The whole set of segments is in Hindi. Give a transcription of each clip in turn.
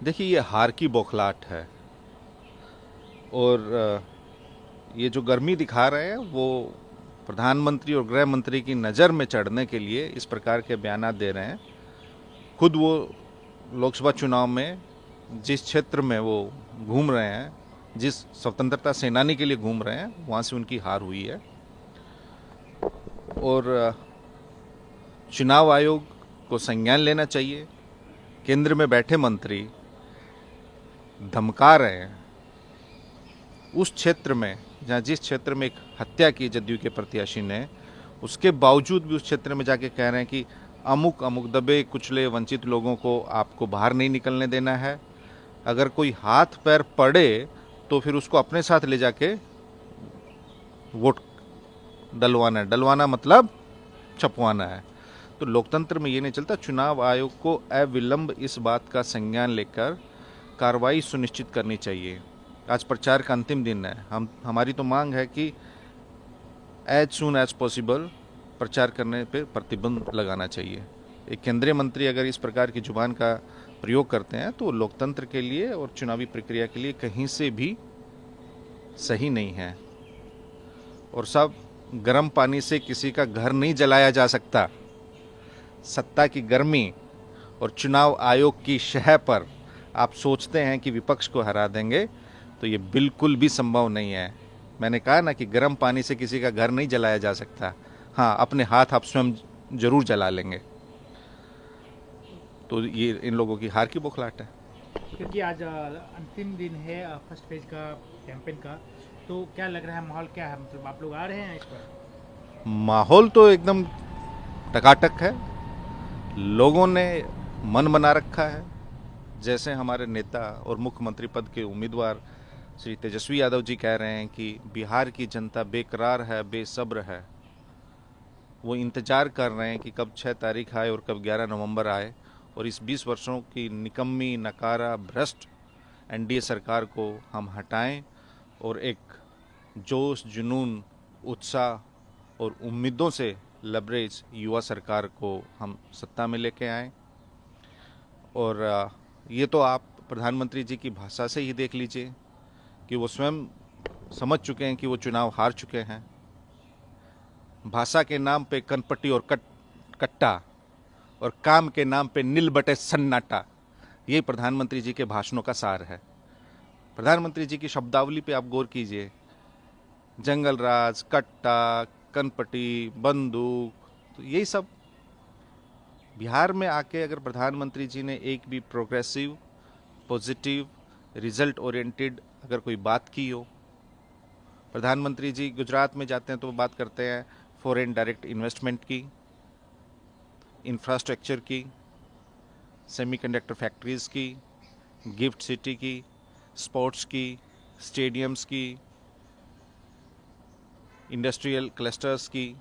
देखिए, ये हार की बौखलाहट है। और ये जो गर्मी दिखा रहे हैं वो प्रधानमंत्री और गृह मंत्री की नज़र में चढ़ने के लिए इस प्रकार के बयान दे रहे हैं। खुद वो लोकसभा चुनाव में जिस क्षेत्र में वो घूम रहे हैं, जिस स्वतंत्रता सेनानी के लिए घूम रहे हैं, वहाँ से उनकी हार हुई है। और चुनाव आयोग को संज्ञान लेना चाहिए। केंद्र में बैठे मंत्री धमका रहे हैं उस क्षेत्र में जहाँ जिस क्षेत्र में एक हत्या की जदयू के प्रत्याशी ने, उसके बावजूद भी उस क्षेत्र में जाके कह रहे हैं कि अमुक अमुक दबे कुचले वंचित लोगों को आपको बाहर नहीं निकलने देना है। अगर कोई हाथ पैर पड़े तो फिर उसको अपने साथ ले जाके वोट डलवाना है। डलवाना मतलब छपवाना है। तो लोकतंत्र में ये नहीं चलता। चुनाव आयोग को अविलंब इस बात का संज्ञान लेकर कार्रवाई सुनिश्चित करनी चाहिए। आज प्रचार का अंतिम दिन है। हमारी तो मांग है कि एज सून एज पॉसिबल प्रचार करने पे प्रतिबंध लगाना चाहिए। एक केंद्रीय मंत्री अगर इस प्रकार की जुबान का प्रयोग करते हैं तो लोकतंत्र के लिए और चुनावी प्रक्रिया के लिए कहीं से भी सही नहीं है। और सब गर्म पानी से किसी का घर नहीं जलाया जा सकता। सत्ता की गर्मी और चुनाव आयोग की शह पर आप सोचते हैं कि विपक्ष को हरा देंगे, तो ये बिल्कुल भी संभव नहीं है। मैंने कहा ना कि गर्म पानी से किसी का घर नहीं जलाया जा सकता। हाँ, अपने हाथ आप स्वयं जरूर जला लेंगे। तो ये इन लोगों की हार की बौखलाहट है। क्योंकि आज अंतिम दिन है फर्स्ट फेज का कैंपेन का। तो क्या लग रहा है, माहौल क्या है, मतलब आप लोग आ रहे हैं इस पर? माहौल तो एकदम टकाटक है। लोगों ने मन बना रखा है। जैसे हमारे नेता और मुख्यमंत्री पद के उम्मीदवार श्री तेजस्वी यादव जी कह रहे हैं कि बिहार की जनता बेकरार है, बेसब्र है। वो इंतजार कर रहे हैं कि कब 6 तारीख आए और कब 11 नवंबर आए और इस 20 वर्षों की निकम्मी, नकारा, भ्रष्ट एनडीए सरकार को हम हटाएं और एक जोश, जुनून, उत्साह और उम्मीदों से लबरेज युवा सरकार को हम सत्ता में लेके आएं। और ये तो आप प्रधानमंत्री जी की भाषा से ही देख लीजिए कि वो स्वयं समझ चुके हैं कि वो चुनाव हार चुके हैं। भाषा के नाम पे कनपट्टी और कट्टा और काम के नाम पे नील बटे सन्नाटा, ये प्रधानमंत्री जी के भाषणों का सार है। प्रधानमंत्री जी की शब्दावली पे आप गौर कीजिए। जंगल राज, कट्टा, कनपट्टी, बंदूक, तो यही सब बिहार में आके अगर प्रधानमंत्री जी ने एक भी प्रोग्रेसिव, पॉजिटिव, रिजल्ट ओरिएंटेड अगर कोई बात की हो। प्रधानमंत्री जी गुजरात में जाते हैं तो वो बात करते हैं फॉरेन डायरेक्ट इन्वेस्टमेंट की, इंफ्रास्ट्रक्चर की, सेमीकंडक्टर फैक्ट्रीज की, गिफ्ट सिटी की, स्पोर्ट्स की, स्टेडियम्स की, इंडस्ट्रियल क्लस्टर्स की।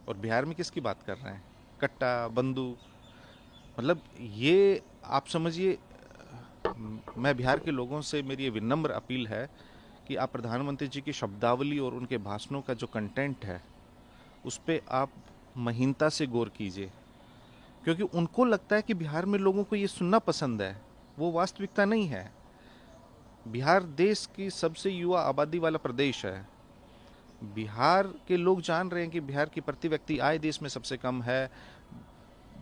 और बिहार में किसकी बात कर रहे हैं? कट्टा, बंदूक। मतलब ये आप समझिए। मैं बिहार के लोगों से मेरी ये विनम्र अपील है कि आप प्रधानमंत्री जी की शब्दावली और उनके भाषणों का जो कंटेंट है उस पर आप महीनता से गौर कीजिए। क्योंकि उनको लगता है कि बिहार में लोगों को ये सुनना पसंद है। वो वास्तविकता नहीं है। बिहार देश की सबसे युवा आबादी वाला प्रदेश है। बिहार के लोग जान रहे हैं कि बिहार की प्रति व्यक्ति आय देश में सबसे कम है।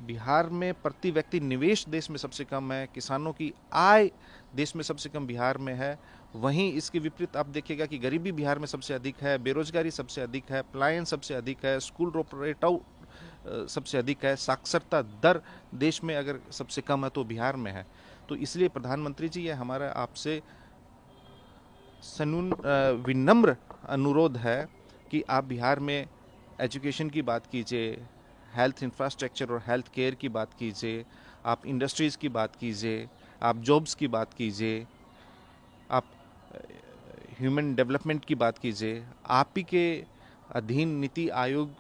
बिहार में प्रति व्यक्ति निवेश देश में सबसे कम है। किसानों की आय देश में सबसे कम बिहार में है। वहीं इसके विपरीत आप देखिएगा कि गरीबी बिहार में सबसे अधिक है, बेरोजगारी सबसे अधिक है, पलायन सबसे अधिक है, स्कूल रेट आउट सबसे अधिक है, साक्षरता दर देश में अगर सबसे कम है तो बिहार में है। तो इसलिए प्रधानमंत्री जी, ये हमारा आपसे विनम्र अनुरोध है कि आप बिहार में एजुकेशन की बात कीजिए, हेल्थ इंफ्रास्ट्रक्चर और हेल्थ केयर की बात कीजिए, आप इंडस्ट्रीज़ की बात कीजिए, आप जॉब्स की बात कीजिए, आप ह्यूमन डेवलपमेंट की बात कीजिए। आप ही के अधीन नीति आयोग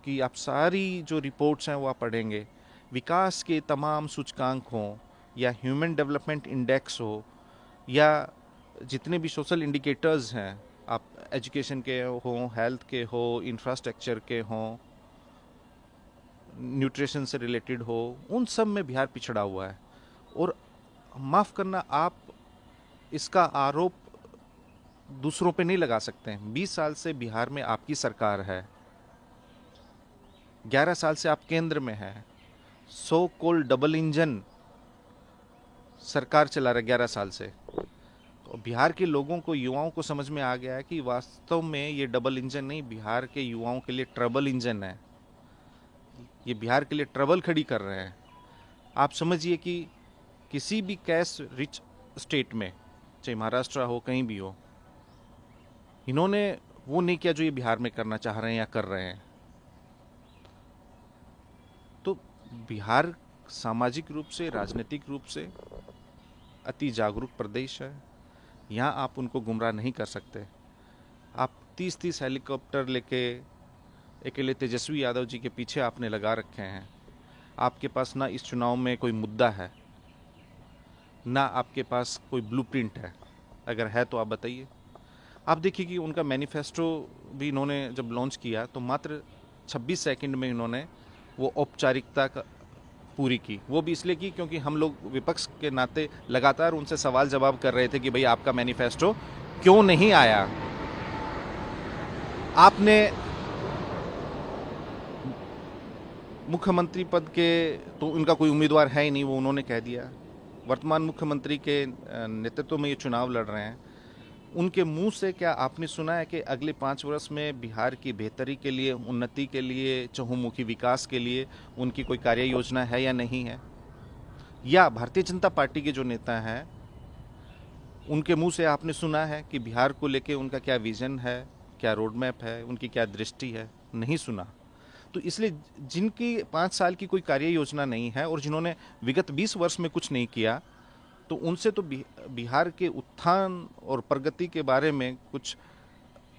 की आप सारी जो रिपोर्ट्स हैं वो आप पढ़ेंगे। विकास के तमाम सूचकांक हों या ह्यूमन डेवलपमेंट इंडेक्स हो या जितने भी सोशल इंडिकेटर्स हैं, आप एजुकेशन के हों, हेल्थ के हो, इंफ्रास्ट्रक्चर के हों, न्यूट्रिशन से रिलेटेड हो, उन सब में बिहार पिछड़ा हुआ है। और माफ़ करना, आप इसका आरोप दूसरों पे नहीं लगा सकते हैं। 20 साल से बिहार में आपकी सरकार है, 11 साल से आप केंद्र में हैं, सो कॉल डबल इंजन सरकार चला रहा है 11 साल से। तो बिहार के लोगों को, युवाओं को समझ में आ गया है कि वास्तव में ये डबल इंजन नहीं, बिहार के युवाओं के लिए ट्रबल इंजन है। ये बिहार के लिए ट्रबल खड़ी कर रहे हैं। आप समझिए कि किसी भी कैश रिच स्टेट में, चाहे महाराष्ट्र हो, कहीं भी हो, इन्होंने वो नहीं किया जो ये बिहार में करना चाह रहे हैं या कर रहे हैं। तो बिहार सामाजिक रूप से, राजनीतिक रूप से अति जागरूक प्रदेश है। यहाँ आप उनको गुमराह नहीं कर सकते। आप 30-30 हेलीकॉप्टर लेके अकेले तेजस्वी यादव जी के पीछे आपने लगा रखे हैं। आपके पास ना इस चुनाव में कोई मुद्दा है, ना आपके पास कोई ब्लूप्रिंट है। अगर है तो आप बताइए। आप देखिए कि उनका मैनिफेस्टो भी इन्होंने जब लॉन्च किया तो मात्र 26 सेकंड में इन्होंने वो औपचारिकता पूरी की। वो भी इसलिए की क्योंकि हम लोग विपक्ष के नाते लगातार उनसे सवाल जवाब कर रहे थे कि भाई आपका मैनिफेस्टो क्यों नहीं आया। आपने मुख्यमंत्री पद के तो उनका कोई उम्मीदवार है ही नहीं, वो उन्होंने कह दिया। वर्तमान मुख्यमंत्री के नेतृत्व में ये चुनाव लड़ रहे हैं। उनके मुंह से क्या आपने सुना है कि अगले 5 वर्ष में बिहार की बेहतरी के लिए, उन्नति के लिए, चहुमुखी विकास के लिए उनकी कोई कार्य योजना है या नहीं है? या भारतीय जनता पार्टी के जो नेता हैं उनके मुंह से आपने सुना है कि बिहार को लेके उनका क्या विजन है, क्या रोड मैप है, उनकी क्या दृष्टि है? नहीं सुना। तो इसलिए जिनकी 5 साल की कोई कार्य योजना नहीं है और जिन्होंने विगत 20 वर्ष में कुछ नहीं किया, तो उनसे तो बिहार के उत्थान और प्रगति के बारे में कुछ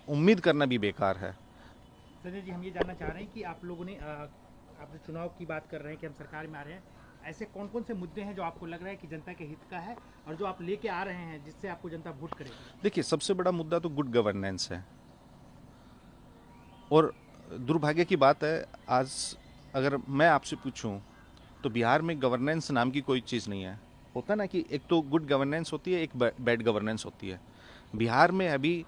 उम्मीद करना भी बेकार है। संजय जी, हम ये जानना चाह रहे हैं कि आप लोगों ने, आप जो चुनाव की बात कर रहे हैं कि हम सरकार में आ रहे हैं, ऐसे कौन कौन से मुद्दे हैं जो आपको लग रहा है कि जनता के हित का है और जो आप लेके आ रहे हैं जिससे आपको जनता वोट करेगी? देखिए, सबसे बड़ा मुद्दा तो गुड गवर्नेंस है। और दुर्भाग्य की बात है, आज अगर मैं आपसे पूछूं तो बिहार में गवर्नेंस नाम की कोई चीज़ नहीं है। होता ना कि एक तो गुड गवर्नेंस होती है, एक बैड गवर्नेंस होती है। बिहार में अभी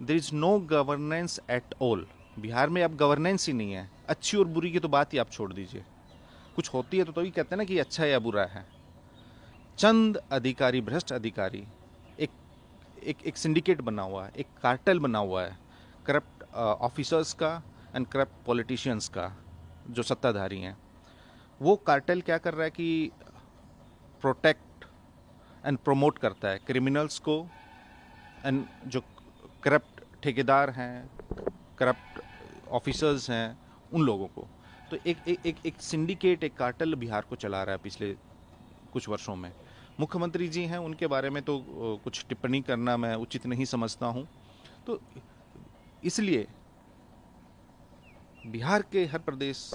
there is no governance at all. Bihar में अब गवर्नेंस ही नहीं है। अच्छी और बुरी की तो बात ही आप छोड़ दीजिए। कुछ होती है तो तभी कहते हैं ना कि अच्छा है या बुरा है। चंद अधिकारी, भ्रष्ट अधिकारी, एक एक एक सिंडिकेट बना हुआ है, एक कार्टेल बना हुआ है, करप्ट ऑफिसर्स का एंड करप्ट पॉलिटिशियंस का, जो सत्ताधारी हैं। वो कार्टेल क्या कर रहा है कि प्रोटेक्ट एंड प्रमोट करता है क्रिमिनल्स को एंड जो करप्ट ठेकेदार हैं, करप्ट ऑफिसर्स हैं, उन लोगों को। तो एक सिंडिकेट, एक कार्टेल बिहार को चला रहा है पिछले कुछ वर्षों में। मुख्यमंत्री जी हैं, उनके बारे में तो कुछ टिप्पणी करना मैं उचित नहीं समझता हूं। तो इसलिए बिहार के हर प्रदेश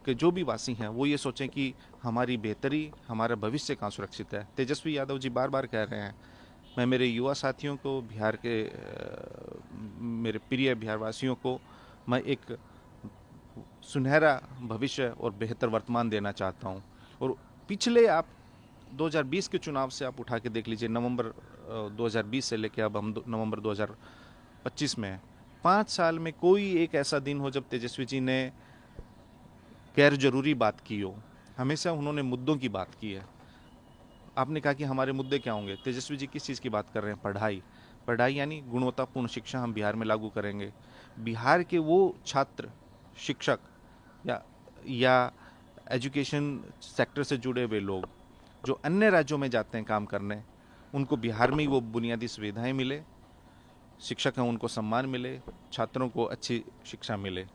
के जो भी वासी हैं वो ये सोचें कि हमारी बेहतरी, हमारा भविष्य कहाँ सुरक्षित है। तेजस्वी यादव जी बार बार कह रहे हैं। मैं मेरे युवा साथियों को, बिहार के मेरे प्रिय बिहारवासियों को मैं एक सुनहरा भविष्य और बेहतर वर्तमान देना चाहता हूँ। और पिछले आप 2020 के चुनाव से आप उठा के देख लीजिए, नवंबर 2020 से लेकर अब हम नवंबर 2025 में हैं। 5 साल में कोई एक ऐसा दिन हो जब तेजस्वी जी ने गैर जरूरी बात की हो। हमेशा उन्होंने मुद्दों की बात की है। आपने कहा कि हमारे मुद्दे क्या होंगे? तेजस्वी जी किस चीज़ की बात कर रहे हैं? पढ़ाई। पढ़ाई यानी गुणवत्तापूर्ण शिक्षा हम बिहार में लागू करेंगे। बिहार के वो छात्र, शिक्षक या एजुकेशन सेक्टर से जुड़े हुए लोग जो अन्य राज्यों में जाते हैं काम करने, उनको बिहार में ही वो बुनियादी सुविधाएं मिले, शिक्षक हैं उनको सम्मान मिले, छात्रों को अच्छी शिक्षा मिले।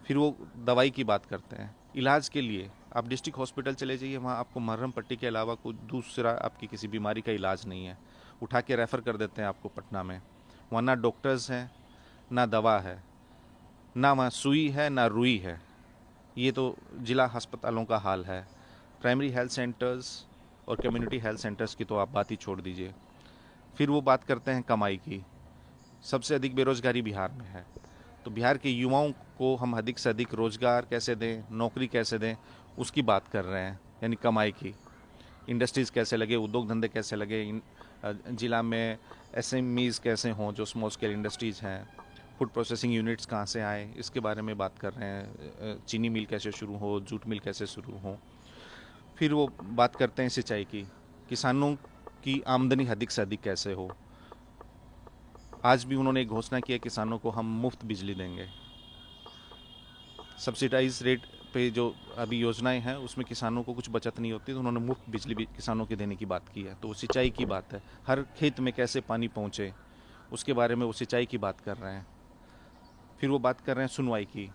फिर वो दवाई की बात करते हैं। इलाज के लिए आप डिस्ट्रिक्ट हॉस्पिटल चले जाइए, वहाँ आपको मरहम पट्टी के अलावा कोई दूसरा आपकी किसी बीमारी का इलाज नहीं है। उठा के रेफ़र कर देते हैं आपको पटना में। वहाँ ना डॉक्टर्स हैं, ना दवा है, ना वहाँ सुई है, ना रुई है। ये तो जिला अस्पतालों का हाल है। प्राइमरी हेल्थ सेंटर्स और कम्युनिटी हेल्थ सेंटर्स की तो आप बात ही छोड़ दीजिए। फिर वो बात करते हैं कमाई की। सबसे अधिक बेरोजगारी बिहार में है। तो बिहार के युवाओं को हम अधिक से अधिक रोजगार कैसे दें, नौकरी कैसे दें, उसकी बात कर रहे हैं, यानी कमाई की। इंडस्ट्रीज़ कैसे लगे, उद्योग धंधे कैसे लगे, जिला में एसएमईज कैसे हों, जो स्मॉल स्केल इंडस्ट्रीज़ हैं, फूड प्रोसेसिंग यूनिट्स कहाँ से आए, इसके बारे में बात कर रहे हैं। चीनी मिल कैसे शुरू हो, जूट मिल कैसे शुरू हो। फिर वो बात करते हैं सिंचाई की, किसानों की आमदनी अधिक से अधिक कैसे हो। आज भी उन्होंने एक घोषणा की है, किसानों को हम मुफ्त बिजली देंगे। सब्सिडाइज रेट पे जो अभी योजनाएं हैं उसमें किसानों को कुछ बचत नहीं होती, तो उन्होंने मुफ्त बिजली भी किसानों के देने की बात की है। तो वो सिंचाई की बात है, हर खेत में कैसे पानी पहुंचे उसके बारे में वो सिंचाई की बात कर रहे हैं। फिर वो बात कर रहे हैं सुनवाई की।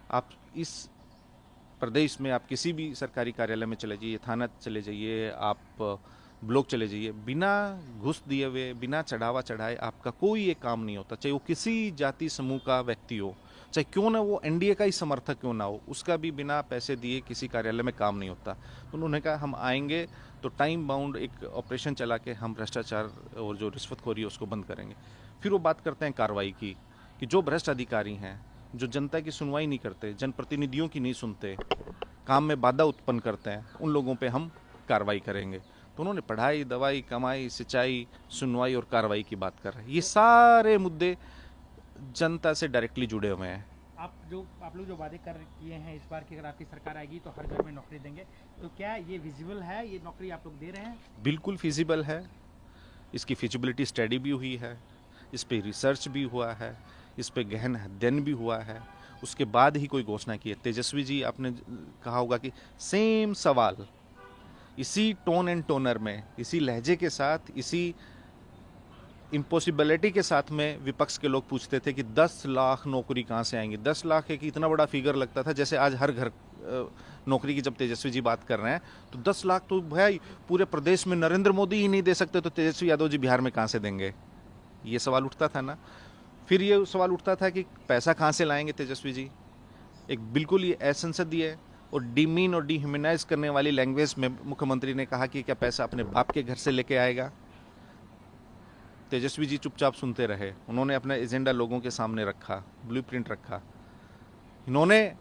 आप इस प्रदेश में आप किसी भी सरकारी कार्यालय में चले जाइए, थाना चले जाइए, आप ब्लॉक चले जाइए, बिना घूस दिए हुए, बिना चढ़ावा चढ़ाए आपका कोई एक काम नहीं होता। चाहे वो किसी जाति समूह का व्यक्ति हो, चाहे क्यों ना वो एनडीए का ही समर्थक क्यों ना हो, उसका भी बिना पैसे दिए किसी कार्यालय में काम नहीं होता। उन्होंने कहा हम आएंगे तो टाइम बाउंड एक ऑपरेशन चला के हम भ्रष्टाचार और जो रिश्वतखोरी है उसको बंद करेंगे। फिर वो बात करते हैं कार्रवाई की, कि जो भ्रष्ट अधिकारी हैं, जो जनता की सुनवाई नहीं करते, जनप्रतिनिधियों की नहीं सुनते, काम में बाधा उत्पन्न करते हैं, उन लोगों पे हम कार्रवाई करेंगे। तो उन्होंने पढ़ाई, दवाई, कमाई, सिंचाई, सुनवाई और कार्रवाई की बात कर रहे हैं। ये सारे मुद्दे जनता से डायरेक्टली जुड़े हुए हैं। आप लोग जो वादे कर किए हैं इस बार की, अगर आपकी सरकार आएगी तो हर घर में नौकरी देंगे, तो क्या ये विजिबल है, ये नौकरी आप लोग दे रहे हैं? बिल्कुल फिजिबल है। इसकी फिजिबिलिटी स्टडी भी हुई है, इस पे रिसर्च भी हुआ है, इस पे गहन अध्ययन भी हुआ है, उसके बाद ही कोई घोषणा की है। तेजस्वी जी, आपने कहा होगा कि सेम सवाल इसी टोन एंड टोनर में, इसी लहजे के साथ, इसी इम्पॉसिबिलिटी के साथ में विपक्ष के लोग पूछते थे कि 10 लाख नौकरी कहाँ से आएंगी। 10 लाख एक इतना बड़ा फिगर लगता था, जैसे आज हर घर नौकरी की जब तेजस्वी जी बात कर रहे हैं तो 10 लाख तो भाई पूरे प्रदेश में नरेंद्र मोदी ही नहीं दे सकते, तो तेजस्वी यादव जी बिहार में कहाँ से देंगे, ये सवाल उठता था ना। फिर ये सवाल उठता था कि पैसा कहाँ से लाएंगे तेजस्वी जी। एक बिल्कुल ये असंसदीय और डिमीन और डिह्यूमनाइज करने वाली लैंग्वेज में मुख्यमंत्री ने कहा कि क्या पैसा अपने बाप के घर से लेके आएगा। तेजस्वी जी चुपचाप सुनते रहे, उन्होंने अपना एजेंडा लोगों के सामने रखा, ब्लूप्रिंट रखा। इन्होंने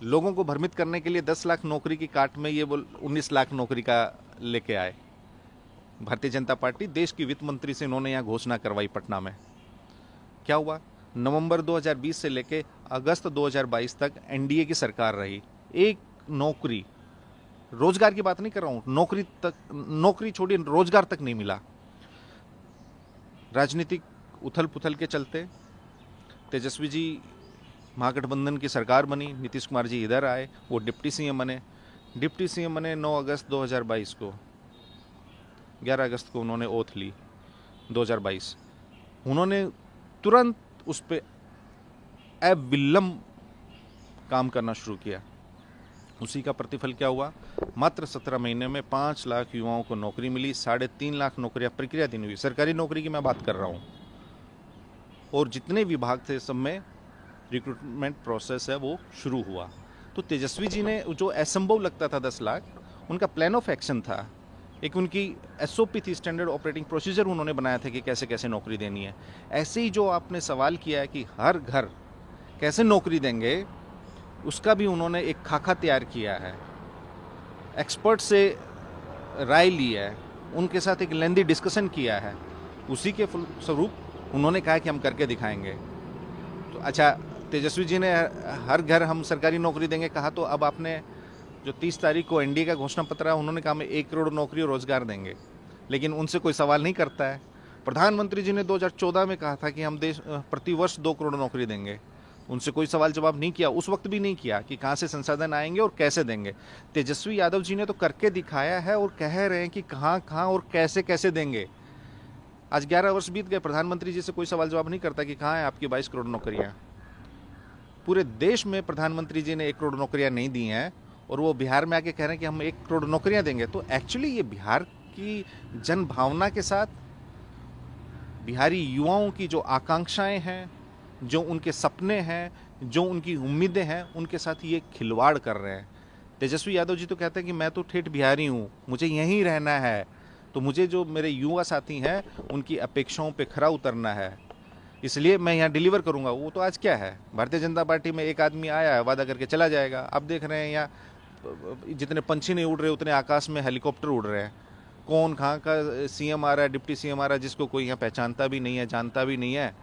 लोगों को भ्रमित करने के लिए 10 लाख नौकरी की काट में ये 19 लाख नौकरी का लेके आए। भारतीय जनता पार्टी, देश की वित्त मंत्री से इन्होंने यहाँ घोषणा करवाई पटना में। क्या हुआ, नवंबर 2020 से लेके अगस्त 2022 तक एनडीए की सरकार रही, एक नौकरी, रोजगार की बात नहीं कर रहा हूं, नौकरी छोड़िए, रोजगार तक नहीं मिला। राजनीतिक उथल पुथल के चलते तेजस्वी जी महागठबंधन की सरकार बनी, नीतीश कुमार जी इधर आए, वो डिप्टी सीएम बने 9 अगस्त 2022 को। 11 अगस्त को उन्होंने ओथ ली 2022। उन्होंने तुरंत उस पर अविलंब काम करना शुरू किया। उसी का प्रतिफल क्या हुआ, मात्र 17 महीने में 5 लाख युवाओं को नौकरी मिली, 3.5 लाख नौकरियां प्रक्रियाधीन हुई। सरकारी नौकरी की मैं बात कर रहा हूं। और जितने विभाग थे सब में रिक्रूटमेंट प्रोसेस है वो शुरू हुआ। तो तेजस्वी जी ने जो असंभव लगता था 10 लाख, उनका प्लान ऑफ एक्शन था, एक उनकी एसओपी थी, स्टैंडर्ड ऑपरेटिंग प्रोसीजर उन्होंने बनाया था कि कैसे कैसे नौकरी देनी है। ऐसे ही जो आपने सवाल किया है कि हर घर कैसे नौकरी देंगे, उसका भी उन्होंने एक खाका तैयार किया है, एक्सपर्ट से राय ली है, उनके साथ एक लेंदी डिस्कशन किया है। उसी के फलस्वरूप उन्होंने कहा कि हम करके दिखाएंगे। तो अच्छा, तेजस्वी जी ने हर घर हम सरकारी नौकरी देंगे कहा, तो अब आपने जो 30 तारीख को एनडीए का घोषणा पत्र है, उन्होंने कहा मैं 1 करोड़ नौकरी और रोजगार देंगे, लेकिन उनसे कोई सवाल नहीं करता है। प्रधानमंत्री जी ने 2014 में कहा था कि हम देश प्रति वर्ष 2 करोड़ नौकरी देंगे, उनसे कोई सवाल जवाब नहीं किया, उस वक्त भी नहीं किया कि कहाँ से संसाधन आएंगे और कैसे देंगे। तेजस्वी यादव जी ने तो करके दिखाया है और कह रहे हैं कि कहाँ कहाँ और कैसे कैसे देंगे। आज 11 वर्ष बीत गए, प्रधानमंत्री जी से कोई सवाल जवाब नहीं करता कि कहाँ है आपकी 22 करोड़ नौकरियाँ। पूरे देश में प्रधानमंत्री जी ने 1 करोड़ नौकरियाँ नहीं दी हैं और वो बिहार में आके कह रहे हैं कि हम 1 करोड़ नौकरियाँ देंगे। तो एक्चुअली ये बिहार की जन भावना के साथ, बिहारी युवाओं की जो आकांक्षाएं हैं, जो उनके सपने हैं, जो उनकी उम्मीदें हैं, उनके साथ ये खिलवाड़ कर रहे हैं। तेजस्वी यादव जी तो कहते हैं कि मैं तो ठेठ बिहारी हूँ, मुझे यहीं रहना है, तो मुझे जो मेरे युवा साथी हैं उनकी अपेक्षाओं पे खरा उतरना है, इसलिए मैं यहाँ डिलीवर करूँगा। वो तो आज क्या है, भारतीय जनता पार्टी में एक आदमी आया है, वादा करके चला जाएगा। अब देख रहे हैं यहाँ जितने पंछी नहीं उड़ रहे उतने आकाश में हेलीकॉप्टर उड़ रहे हैं। कौन कहाँ का सीएम आ रहा है, डिप्टी सीएम आ रहा है, जिसको कोई यहाँ पहचानता भी नहीं है, जानता भी नहीं है,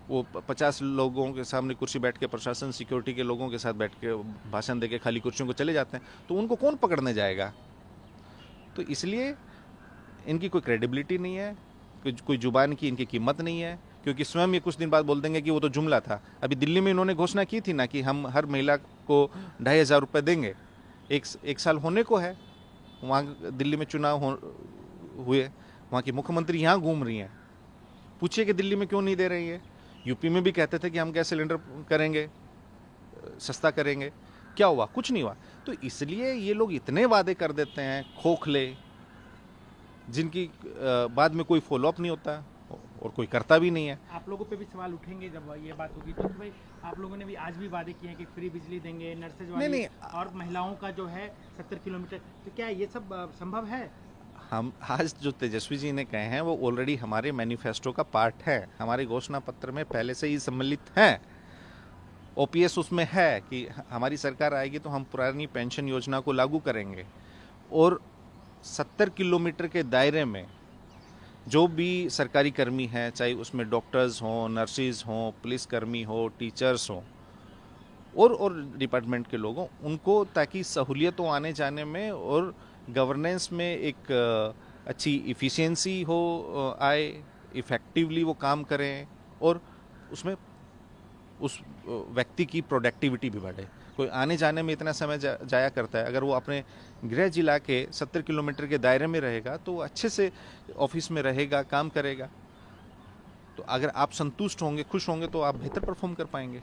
वो 50 लोगों के सामने कुर्सी बैठ के प्रशासन सिक्योरिटी के लोगों के साथ बैठ के भाषण दे के खाली कुर्सियों को चले जाते हैं, तो उनको कौन पकड़ने जाएगा? तो इसलिए इनकी कोई क्रेडिबिलिटी नहीं है, कोई जुबान की इनकी कीमत नहीं है, क्योंकि स्वयं ये कुछ दिन बाद बोल देंगे कि वो तो जुमला था। अभी दिल्ली में इन्होंने घोषणा की थी ना कि हम हर महिला को 2,500 रुपये देंगे। एक साल होने को है, वहाँ दिल्ली में चुनाव हुए, वहाँ की मुख्यमंत्री यहाँ घूम रही हैं, पूछिए कि दिल्ली में क्यों नहीं दे रही है। यूपी में भी कहते थे कि हम गैस सिलेंडर करेंगे, सस्ता करेंगे, क्या हुआ? कुछ नहीं हुआ। तो इसलिए ये लोग इतने वादे कर देते हैं खोखले, जिनकी बाद में कोई फॉलोअप नहीं होता और कोई करता भी नहीं है। आप लोगों पे भी सवाल उठेंगे जब ये बात होगी, तो भाई आप लोगों ने भी आज भी वादे किए हैं कि फ्री बिजली देंगे, नर्सेज वाली नहीं, और महिलाओं का जो है 70 किलोमीटर, तो क्या ये सब संभव है? हम आज जो तेजस्वी जी ने कहे हैं वो ऑलरेडी हमारे मैनिफेस्टो का पार्ट है, हमारे घोषणा पत्र में पहले से ही सम्मिलित हैं। ओपीएस उसमें है कि हमारी सरकार आएगी तो हम पुरानी पेंशन योजना को लागू करेंगे और 70 किलोमीटर के दायरे में जो भी सरकारी कर्मी हैं, चाहे उसमें डॉक्टर्स हों, नर्सिस हों, पुलिसकर्मी हो, टीचर्स हों और डिपार्टमेंट के लोगों, उनको ताकि सहूलियत हो आने जाने में और गवर्नेंस में एक अच्छी इफ़िशियंसी हो आए, इफ़ेक्टिवली वो काम करें और उसमें उस व्यक्ति की प्रोडक्टिविटी भी बढ़े। कोई आने जाने में इतना समय जाया करता है, अगर वो अपने गृह जिला के 70 किलोमीटर के दायरे में रहेगा तो वो अच्छे से ऑफिस में रहेगा, काम करेगा। तो अगर आप संतुष्ट होंगे, खुश होंगे, तो आप बेहतर परफॉर्म कर पाएंगे।